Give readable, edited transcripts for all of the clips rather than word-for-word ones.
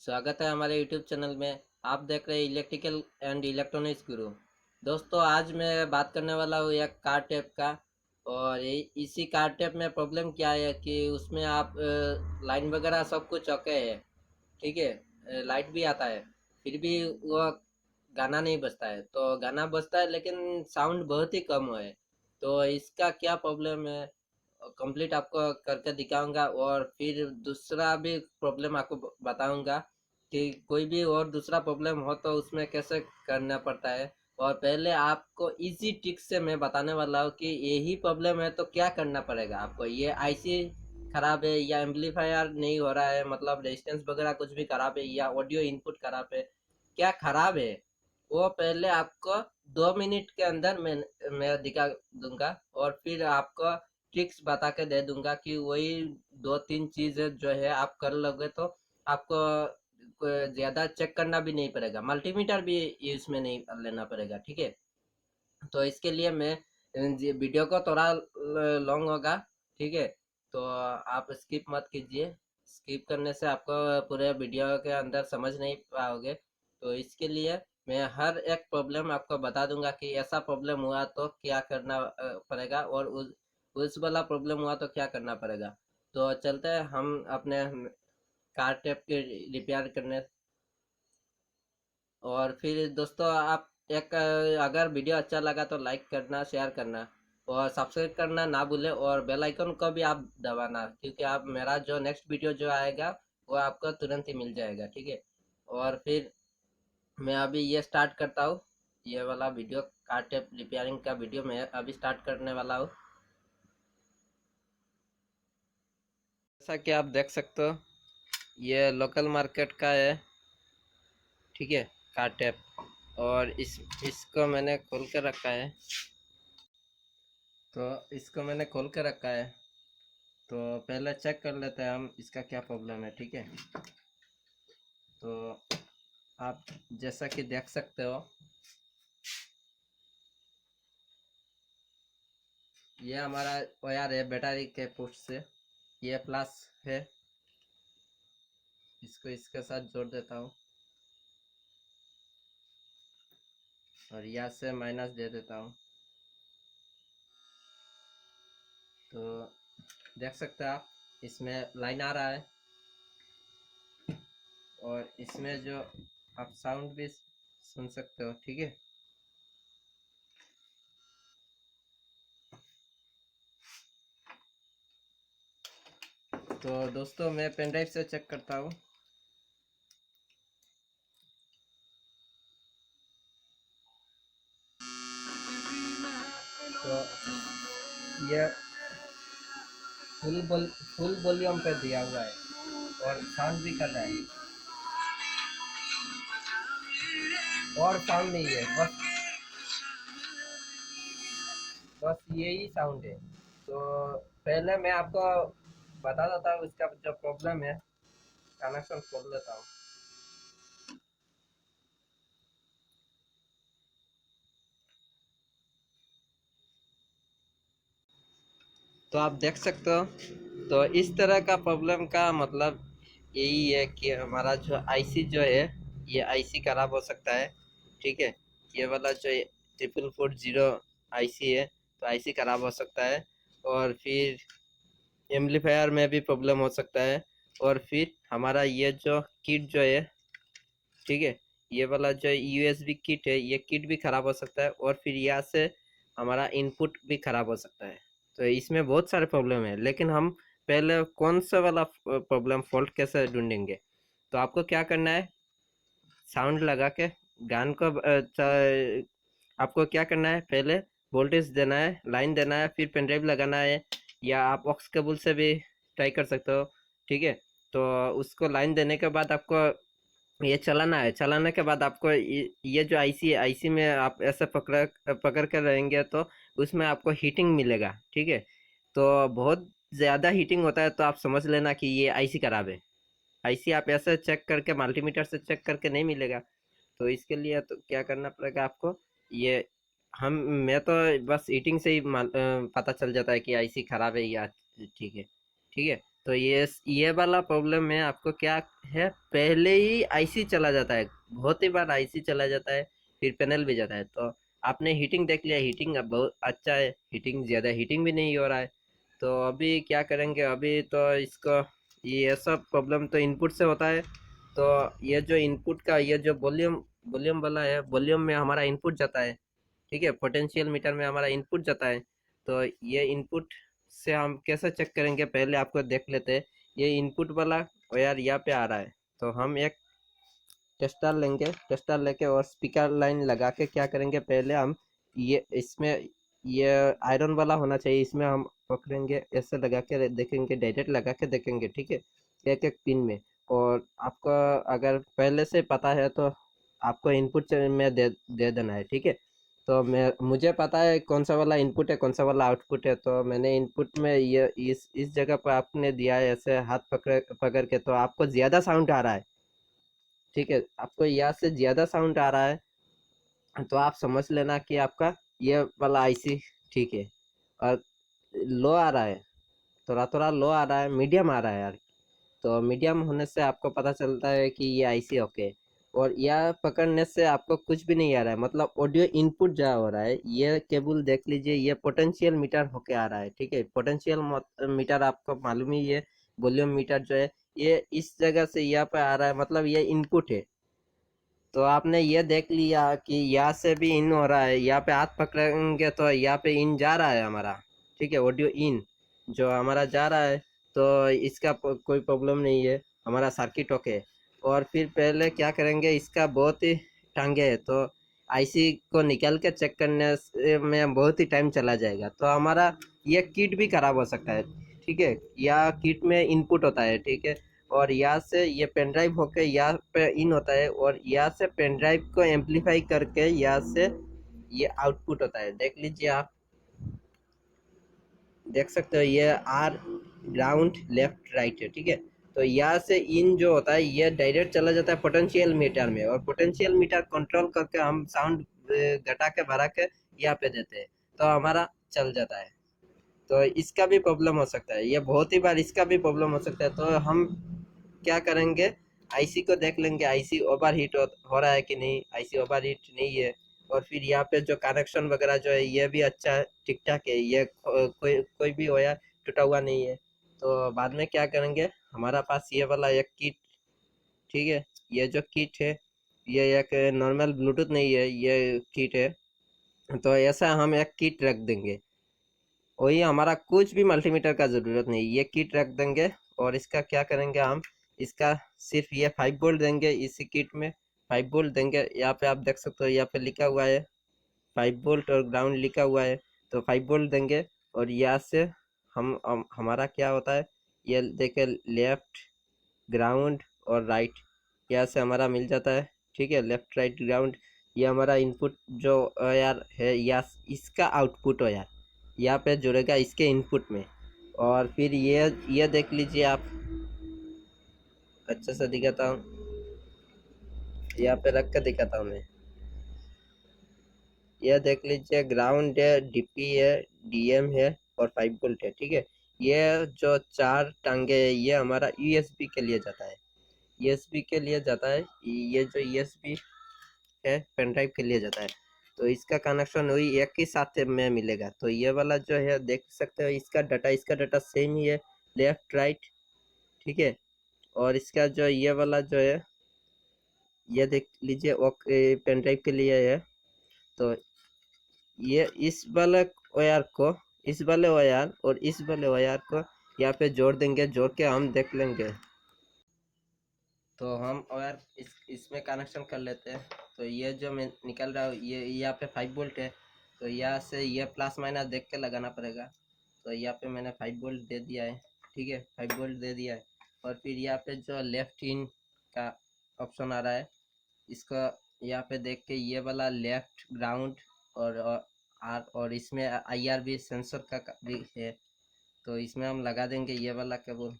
स्वागत है हमारे YouTube चैनल में। आप देख रहे हैं इलेक्ट्रिकल एंड इलेक्ट्रॉनिक्स गुरु। दोस्तों, आज मैं बात करने वाला हूँ एक कार टैप का। और इसी कार टैप में प्रॉब्लम क्या है कि उसमें आप लाइन वगैरह सब कुछ ओके है, ठीक है। लाइट भी आता है, फिर भी वो गाना नहीं बजता है। तो गाना बजता है लेकिन साउंड बहुत ही कम है। तो इसका क्या प्रॉब्लम है, कंप्लीट आपको करके दिखाऊंगा। और फिर दूसरा भी प्रॉब्लम आपको बताऊंगा कि कोई भी और दूसरा प्रॉब्लम हो तो उसमें कैसे करना पड़ता है। और पहले आपको इजी ट्रिक से मैं बताने वाला हूँ कि यही प्रॉब्लम है तो क्या करना पड़ेगा आपको। ये आईसी खराब है या एम्पलीफायर नहीं हो रहा है, मतलब रेजिस्टेंस वगैरह कुछ भी खराब है या ऑडियो इनपुट खराब है, क्या खराब है वो पहले आपको 2 मिनट के अंदर मैं दिखा दूंगा। और फिर आपको ट्रिक्स बता के दे दूंगा कि वही 2-3 चीजें जो है आप कर लोगे तो आपको ज्यादा चेक करना भी नहीं पड़ेगा, मल्टीमीटर भी यूज में नहीं लेना पड़ेगा, ठीक है। तो इसके लिए मैं वीडियो को थोड़ा लॉन्ग होगा, ठीक है। तो आप स्किप मत कीजिए, स्किप करने से आपको पूरे वीडियो के अंदर समझ नहीं पाओगे। तो इसके लिए मैं हर एक प्रॉब्लम आपको बता दूंगा कि ऐसा प्रॉब्लम हुआ तो क्या करना पड़ेगा, और उस वाला प्रॉब्लम हुआ तो क्या करना पड़ेगा। तो चलते हैं हम अपने कार टेप के रिपेयर करने। और फिर दोस्तों, आप एक अगर वीडियो अच्छा लगा तो लाइक करना, शेयर करना और सब्सक्राइब करना ना भूले, और बेल आइकन को भी आप दबाना, क्योंकि आप मेरा जो नेक्स्ट वीडियो जो आएगा वो आपको तुरंत ही मिल जाएगा, ठीक है। और फिर मैं अभी ये स्टार्ट करता हूँ, ये वाला वीडियो कार टेप रिपेयरिंग का वीडियो मैं अभी स्टार्ट करने वाला हूँ। जैसा कि आप देख सकते हो, ये लोकल मार्केट का है, ठीक है, कार टेप। और इसको मैंने खोल कर रखा है। तो इसको मैंने खोल कर रखा है, तो पहले चेक कर लेते हैं हम इसका क्या प्रॉब्लम है, ठीक है। तो आप जैसा कि देख सकते हो, ये हमारा वायर है बैटरी के पुट से, ये प्लस है। इसको इसके साथ जोड़ देता हूँ और यहाँ से माइनस दे देता हूँ। तो देख सकते हैं आप, इसमें लाइन आ रहा है और इसमें जो आप साउंड भी सुन सकते हो, ठीक है। तो दोस्तों, मैं पेन ड्राइव से चेक करता हूँ। तो ये फुल वॉल्यूम पे दिया हुआ है और साउंड भी कर रहा है, और साउंड नहीं है, बस बस यही साउंड है। तो पहले मैं आपको बता देता हूँ इसका जो प्रॉब्लम है। कनेक्शन खोल लेता हूँ। तो आप देख सकते हो, तो इस तरह का प्रॉब्लम का मतलब यही है कि हमारा जो आईसी जो है, ये आईसी खराब हो सकता है, ठीक है। ये वाला जो 4440 आईसी है, तो आईसी खराब हो सकता है। और फिर एम्पलीफायर में भी प्रॉब्लम हो सकता है। और फिर हमारा ये जो किट जो है, ठीक है, ये वाला जो यूएसबी किट है, ये किट भी खराब हो सकता है। और फिर यहाँ से हमारा इनपुट भी खराब हो सकता है। तो इसमें बहुत सारे प्रॉब्लम है, लेकिन हम पहले कौन सा वाला प्रॉब्लम फॉल्ट कैसे ढूंढेंगे। तो आपको क्या करना है, साउंड लगा के गान को आपको क्या करना है, पहले वोल्टेज देना है, लाइन देना है, फिर पेन ड्राइव लगाना है, या आप ऑक्स केबल से भी ट्राई कर सकते हो, ठीक है। तो उसको लाइन देने के बाद आपको ये चलाना है। चलाने के बाद आपको ये जो आईसी है, आईसी में आप ऐसे पकड़ पकड़ कर रहेंगे तो उसमें आपको हीटिंग मिलेगा, ठीक है। तो बहुत ज़्यादा हीटिंग होता है तो आप समझ लेना कि ये आईसी खराब है। आईसी आप ऐसे चेक करके, मल्टीमीटर से चेक करके नहीं मिलेगा। तो इसके लिए तो क्या करना पड़ेगा आपको, ये हम मैं तो बस हीटिंग से ही पता चल जाता है कि आईसी खराब है या ठीक है, ठीक है। तो ये वाला प्रॉब्लम में आपको क्या है, पहले ही आईसी चला जाता है, बहुत ही बार आईसी चला जाता है, फिर पैनल भी जाता है। तो आपने हीटिंग देख लिया, हीटिंग अब बहुत अच्छा है, हीटिंग ज़्यादा हीटिंग भी नहीं हो रहा है। तो अभी क्या करेंगे, अभी तो इसको, ये सब प्रॉब्लम तो इनपुट से होता है। तो ये जो इनपुट का ये जो वॉल्यूम वॉल्यूम वाला है, वॉल्यूम में हमारा इनपुट जाता है, ठीक है, पोटेंशियल मीटर में हमारा इनपुट जाता है। तो ये इनपुट से हम कैसे चेक करेंगे, पहले आपको देख लेते हैं। ये इनपुट वाला वायर यहाँ पे आ रहा है, तो हम एक टेस्टर लेंगे, टेस्टर लेके और स्पीकर लाइन लगा के क्या करेंगे, पहले हम ये इसमें ये आयरन वाला होना चाहिए, इसमें हम पकड़ेंगे, ऐसे लगा के देखेंगे, डायरेक्ट लगा के देखेंगे, ठीक है, एक एक पिन में। और आपको अगर पहले से पता है तो आपको इनपुट में दे देना है, ठीक है। तो मैं मुझे पता है कौन सा वाला इनपुट है, कौन सा वाला आउटपुट है, तो मैंने इनपुट में ये इस जगह पर आपने दिया है, ऐसे हाथ पकड़ पकड़ के, तो आपको ज़्यादा साउंड आ रहा है, ठीक है, आपको यहाँ से ज़्यादा साउंड आ रहा है, तो आप समझ लेना कि आपका ये वाला आईसी ठीक है। और लो आ रहा है, थोड़ा थोड़ा लो आ रहा है, मीडियम आ रहा है यार, तो मीडियम होने से आपको पता चलता है कि ये आईसी ओके। और यह पकड़ने से आपको कुछ भी नहीं आ रहा है, मतलब ऑडियो इनपुट जा हो रहा है, ये केबल देख लीजिए, ये पोटेंशियल मीटर होके आ रहा है, ठीक है, पोटेंशियल मीटर आपको मालूम ही है, वॉल्यूम मीटर जो है ये इस जगह से यहाँ पे आ रहा है, मतलब ये इनपुट है। तो आपने ये देख लिया कि यहाँ से भी इन हो रहा है, यहाँ पे हाथ पकड़ेंगे तो यहाँ पे इन जा रहा है हमारा, ठीक है, ऑडियो इन जो हमारा जा रहा है, तो इसका कोई प्रॉब्लम नहीं है, हमारा सर्किट ओके। और फिर पहले क्या करेंगे, इसका बहुत ही टांगे है, तो आईसी को निकाल के चेक करने में बहुत ही टाइम चला जाएगा, तो हमारा ये किट भी खराब हो सकता है, ठीक है, या किट में इनपुट होता है, ठीक है, और यहाँ से ये पेन ड्राइव होकर यहाँ पे इन होता है, और यहाँ से पेन ड्राइव को एम्पलीफाई करके यहाँ से ये आउटपुट होता है, देख लीजिए आप, देख सकते हो, ये आर ग्राउंड लेफ्ट राइट है, ठीक है। तो यहाँ से इन जो होता है ये डायरेक्ट चला जाता है पोटेंशियल मीटर में, और पोटेंशियल मीटर कंट्रोल करके हम साउंड घटा के बढ़ा के यहाँ पे देते हैं, तो हमारा चल जाता है। तो इसका भी प्रॉब्लम हो सकता है, ये बहुत ही बार इसका भी प्रॉब्लम हो सकता है। तो हम क्या करेंगे, आईसी को देख लेंगे, आईसी ओवर हीट हो रहा है कि नहीं, आईसी ओवर हीट नहीं है। और फिर यहाँ पे जो कनेक्शन वगैरह जो है ये भी अच्छा है, ठीक ठाक है, ये कोई कोई भी वायर टूटा हुआ नहीं है। तो बाद में क्या करेंगे, हमारा पास ये वाला एक किट, ठीक है, ये जो किट है ये एक नॉर्मल ब्लूटूथ नहीं है, ये किट है, तो ऐसा हम एक किट रख देंगे, वही हमारा कुछ भी मल्टीमीटर का ज़रूरत नहीं, ये किट रख देंगे। और इसका क्या करेंगे हम, इसका सिर्फ ये 5 वोल्ट देंगे, इसी किट में 5 वोल्ट देंगे, यहाँ पे आप देख सकते हो, यहाँ पे लिखा हुआ है 5 वोल्ट और ग्राउंड लिखा हुआ है, तो 5 वोल्ट देंगे। और यहाँ से हम हमारा क्या होता है, ये देखे, लेफ्ट ग्राउंड और राइट, यहाँ से हमारा मिल जाता है, ठीक है, लेफ्ट राइट ग्राउंड, ये हमारा इनपुट जो यार है, या इसका आउटपुट हो यार, यहाँ पे जुड़ेगा इसके इनपुट में। और फिर ये देख लीजिए आप, अच्छे से दिखाता हूँ, यहाँ पे रख कर दिखाता हूँ मैं, ये देख लीजिए, ग्राउंड है, डीपी है, डीएम है, और 5 वोल्ट है, ठीक है। ये जो चार टांगे है ये हमारा यूएसबी के लिए जाता है, यूएसबी के लिए जाता है, ये जो यूएसबी है पेन ड्राइव के लिए जाता है। तो इसका कनेक्शन वही एक ही साथ में मिलेगा, तो ये वाला जो है देख सकते हो, इसका डाटा सेम ही है, लेफ्ट राइट, ठीक है। और इसका जो ये वाला जो है, ये देख लीजिए, पेन ड्राइव के लिए है। तो ये इस वाले वायर को, इस वाले वायर और इस वाले वायर को यहाँ पे जोड़ देंगे, जोड़ के हम देख लेंगे। तो हम वायर इसमें कनेक्शन कर लेते हैं। तो ये जो मैं निकल रहा हूँ, ये यहाँ पे 5 वोल्ट है, तो यहाँ से ये प्लस माइनस देख के लगाना पड़ेगा। तो यहाँ पे मैंने 5 वोल्ट दे दिया है, ठीक है, 5 वोल्ट दे दिया है। और फिर यहाँ पे जो लेफ्ट इन का ऑप्शन आ रहा है, इसका यहाँ पे देख के ये वाला लेफ्ट ग्राउंड और इसमें आईआरबी सेंसर का भी है, तो इसमें हम लगा देंगे ये वाला केबल।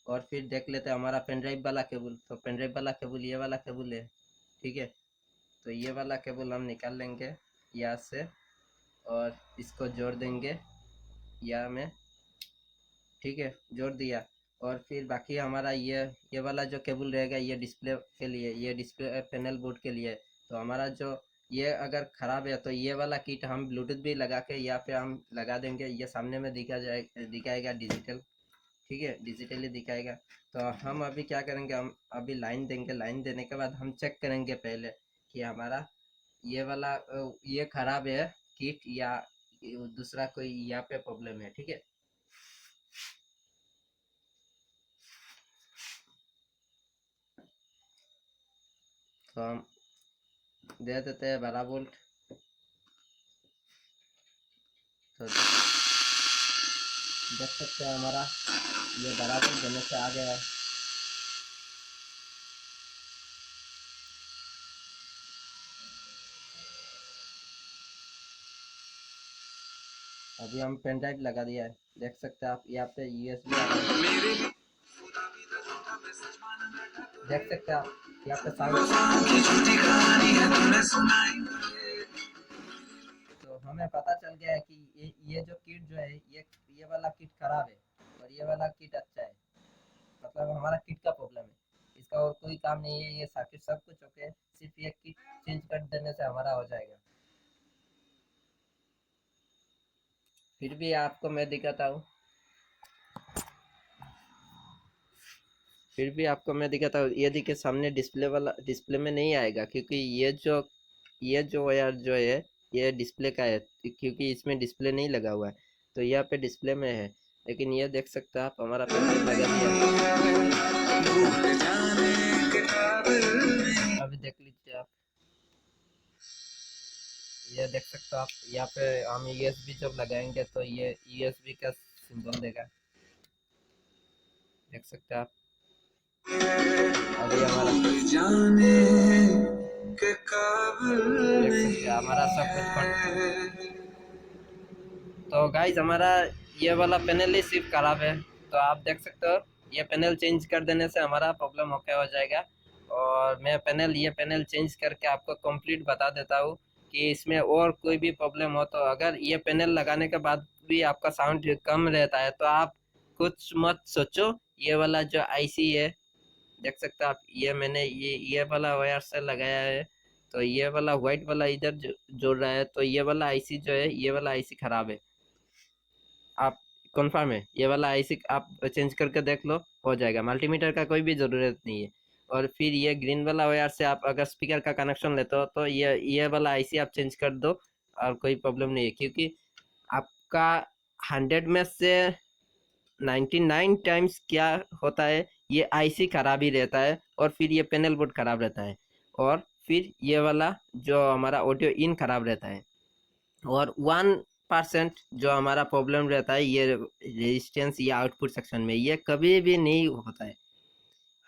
और फिर देख लेते हैं हमारा पेन ड्राइव वाला केबल, तो पेन ड्राइव वाला केबल ये वाला केबल है, ठीक है। तो ये वाला केबल हम निकाल लेंगे यहाँ से, और इसको जोड़ देंगे यहाँ में, ठीक है, जोड़ दिया। और फिर बाकी हमारा ये वाला जो केबल रहेगा ये डिस्प्ले के लिए, ये डिस्प्ले पैनल बोर्ड के लिए। तो हमारा जो ये अगर ख़राब है तो ये वाला किट हम ब्लूटूथ भी लगा के यहाँ पे हम लगा देंगे, ये सामने में दिखाएगा डिजिटल, ठीक है, डिजिटली दिखाएगा। तो हम अभी क्या करेंगे, हम अभी लाइन देंगे, लाइन देने के बाद हम चेक करेंगे पहले कि हमारा ये वाला ये खराब है किट या दूसरा कोई यहाँ पे प्रॉब्लम है, ठीक है। तो हम दे देते हैं 12 वोल्ट। तो देख सकते हैं हमारा ये 12 वोल्ट देने से आ गया है। अभी हम पेन ड्राइव लगा दिया है, देख सकते हैं आप यहाँ पे यूएसबी आ रहा है, देख सकते हैं आप यहाँ पे साउंड। तो हमें पता चल गया है कि ये जो किट जो है ये वाला किट खराब है और ये वाला किट अच्छा है, मतलब हमारा किट का प्रॉब्लम है, इसका और कोई काम नहीं है। ये सर्किट सब कुछ ओके है, सिर्फ ये किट चेंज कर देने से हमारा हो जाएगा। फिर भी आपको मैं दिखाता हूँ, फिर भी आपको मैं दिखाता हूँ। ये देखिए सामने डिस्प्ले वाला, डिस्प्ले में नहीं आएगा क्योंकि ये जो वायर जो है ये डिस्प्ले का है, क्योंकि इसमें डिस्प्ले नहीं लगा हुआ है, तो यहाँ पे डिस्प्ले में है। लेकिन ये देख सकते हैं आप हमारा पेन लगा दिया। अभी देख लीजिए आप, ये देख सकते हो आप, यहाँ पे हम यूएसबी जब लगाएंगे तो ये यूएसबी का सिंबल देगा, देख सकते हैं आप। अभी हमारा देख सकते हैं हमारा सब कुछ। तो गाइज हमारा ये वाला पैनल ही सिर्फ खराब है, तो आप देख सकते हो ये पैनल चेंज कर देने से हमारा प्रॉब्लम ओके हो जाएगा। और मैं ये पैनल चेंज करके आपको कंप्लीट बता देता हूँ कि इसमें और कोई भी प्रॉब्लम हो तो अगर ये पैनल लगाने के बाद भी आपका साउंड कम रहता है तो आप कुछ मत सोचो, ये वाला जो आईसी है, देख सकते हो आप, ये मैंने ये वाला वायर से लगाया है। तो ये वाला व्हाइट वाला इधर जोड़ रहा है, तो ये वाला आईसी जो है ये वाला आईसी खराब है। आप कंफर्म है ये वाला आईसी आप चेंज करके देख लो, हो जाएगा, मल्टीमीटर का कोई भी ज़रूरत नहीं है। और फिर ये ग्रीन वाला वायर से आप अगर स्पीकर का कनेक्शन लेते हो तो ये वाला आईसी आप चेंज कर दो, और कोई प्रॉब्लम नहीं है, क्योंकि आपका 100 में से 99 टाइम्स क्या होता है, ये आईसी खराब ही रहता है और फिर ये पैनल बोर्ड खराब रहता है, और फिर ये वाला जो हमारा ऑडियो इन खराब रहता है। और 1% जो हमारा प्रॉब्लम रहता है ये रेजिस्टेंस या आउटपुट सेक्शन में, ये कभी भी नहीं होता है।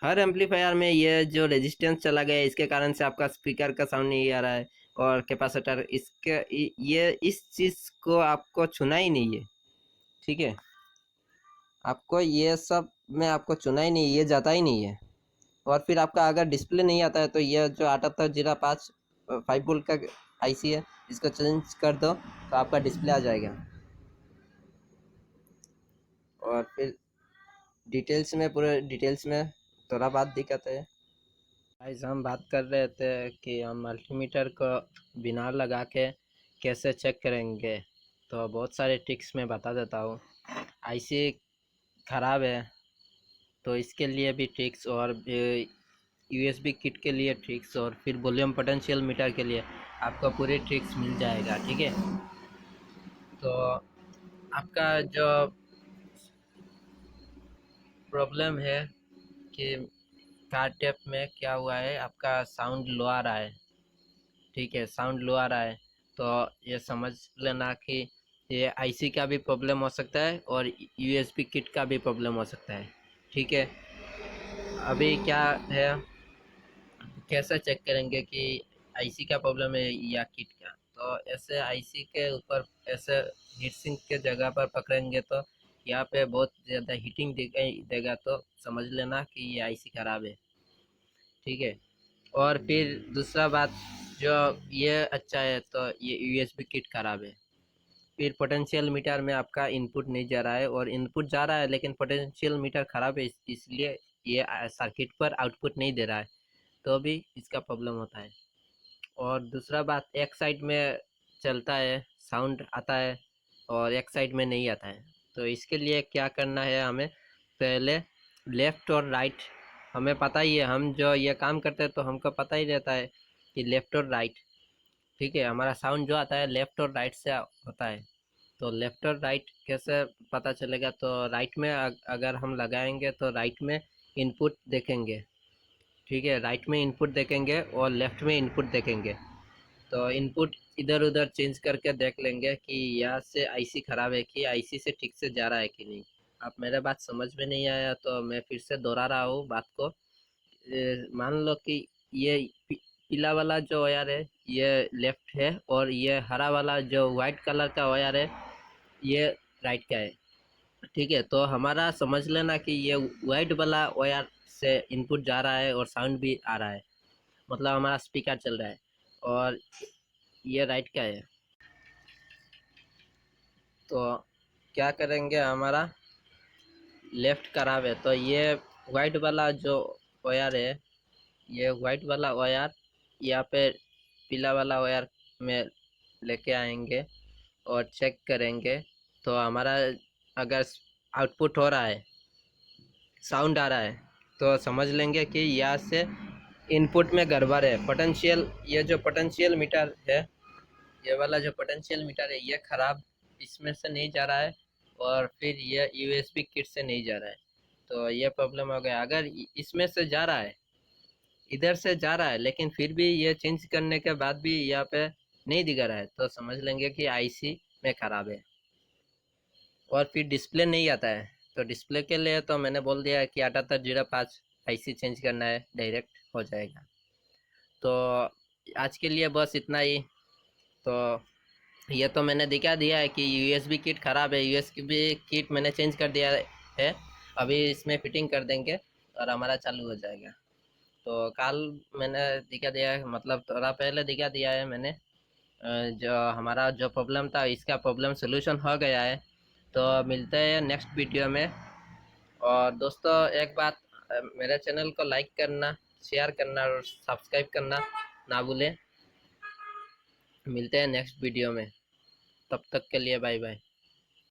हर एम्पलीफायर में ये जो रेजिस्टेंस चला गया है इसके कारण से आपका स्पीकर का साउंड नहीं आ रहा है, और कैपेसिटर इसके ये इस चीज़ को आपको छूना ही नहीं है, ठीक है। आपको ये सब में आपको चुना ही नहीं, ये जाता ही नहीं है। और फिर आपका अगर डिस्प्ले नहीं आता है तो ये जो 7805 5 वोल्ट का आईसी है, इसको चेंज कर दो तो आपका डिस्प्ले आ जाएगा। और फिर डिटेल्स में, पूरे डिटेल्स में थोड़ा बात दिक्कत है। गाइस हम बात कर रहे थे कि हम मल्टीमीटर को बिना लगा के कैसे चेक करेंगे, तो बहुत सारे ट्रिक्स मैं बता देता हूँ। आईसी ख़राब है तो इसके लिए भी ट्रिक्स, और यूएसबी किट के लिए ट्रिक्स, और फिर वॉल्यूम पोटेंशियल मीटर के लिए आपको पूरी ट्रिक्स मिल जाएगा, ठीक है। तो आपका जो प्रॉब्लम है कि कार टेप में क्या हुआ है, आपका साउंड लो आ रहा है, ठीक है, साउंड लो आ रहा है, तो ये समझ लेना कि ये आईसी का भी प्रॉब्लम हो सकता है और यूएसबी किट का भी प्रॉब्लम हो सकता है, ठीक है। अभी क्या है, कैसे चेक करेंगे कि आईसी का प्रॉब्लम है या किट का, तो ऐसे आईसी के ऊपर ऐसे हीट सिंक के जगह पर पकड़ेंगे तो यहाँ पे बहुत ज़्यादा हीटिंग देगा, तो समझ लेना कि ये आईसी ख़राब है, ठीक है। और फिर दूसरा बात, जो ये अच्छा है तो ये यूएसबी किट ख़राब है। फिर पोटेंशियल मीटर में आपका इनपुट नहीं जा रहा है, और इनपुट जा रहा है लेकिन पोटेंशियल मीटर ख़राब है, इसलिए ये सर्किट पर आउटपुट नहीं दे रहा है, तो भी इसका प्रॉब्लम होता है। और दूसरा बात, एक साइड में चलता है, साउंड आता है, और एक साइड में नहीं आता है। तो इसके लिए क्या करना है, हमें पहले लेफ़्ट और राइट, हमें पता ही है, हम जो ये काम करते हैं तो हमको पता ही रहता है कि लेफ़्ट और राइट, ठीक है, हमारा साउंड जो आता है लेफ़्ट और राइट से होता है। तो लेफ़्ट और राइट कैसे पता चलेगा, तो राइट में अगर हम लगाएंगे तो राइट में इनपुट देखेंगे, ठीक है, राइट में इनपुट देखेंगे और लेफ़्ट में इनपुट देखेंगे। तो इनपुट इधर उधर चेंज करके देख लेंगे कि यहाँ से आईसी ख़राब है कि आईसी से ठीक से जा रहा है कि नहीं। आप मेरे बात समझ में नहीं आया तो मैं फिर से दोहरा रहा हूँ बात को। मान लो कि ये पीला वाला जो वायर है ये लेफ्ट है, और ये हरा वाला जो वाइट कलर का वायर है ये राइट का है, ठीक है। तो हमारा समझ लेना कि ये वाइट वाला वायर से इनपुट जा रहा है और साउंड भी आ रहा है, मतलब हमारा स्पीकर चल रहा है, और ये राइट का है। तो क्या करेंगे, हमारा लेफ्ट खराब है, तो ये वाइट वाला जो वायर है, ये वाइट वाला वायर यहाँ पे पीला वाला वायर में लेके आएंगे और चेक करेंगे। तो हमारा अगर आउटपुट हो रहा है, साउंड आ रहा है, तो समझ लेंगे कि यहाँ से इनपुट में गड़बड़ है। पोटेंशियल, ये जो पोटेंशियल मीटर है, ये वाला जो पोटेंशियल मीटर है ये ख़राब, इसमें से नहीं जा रहा है, और फिर ये यूएसबी किट से नहीं जा रहा है, तो ये प्रॉब्लम हो गया। अगर इसमें से जा रहा है, इधर से जा रहा है, लेकिन फिर भी ये चेंज करने के बाद भी यहाँ पे नहीं दिखा रहा है, तो समझ लेंगे कि आईसी में ख़राब है। और फिर डिस्प्ले नहीं आता है, तो डिस्प्ले के लिए तो मैंने बोल दिया कि 7805 आईसी चेंज करना है, डायरेक्ट हो जाएगा। तो आज के लिए बस इतना ही। तो ये तो मैंने दिखा दिया है कि यूएसबी किट ख़राब है, यूएसबी किट मैंने चेंज कर दिया है, अभी इसमें फिटिंग कर देंगे और हमारा चालू हो जाएगा। तो कल मैंने दिखा दिया है, मतलब थोड़ा पहले दिखा दिया है मैंने, जो हमारा जो प्रॉब्लम था इसका प्रॉब्लम सोल्यूशन हो गया है। तो मिलते हैं नेक्स्ट वीडियो में। और दोस्तों एक बात, मेरे चैनल को लाइक करना, शेयर करना और सब्सक्राइब करना ना भूलें। मिलते हैं नेक्स्ट वीडियो में, तब तक के लिए बाय बाय।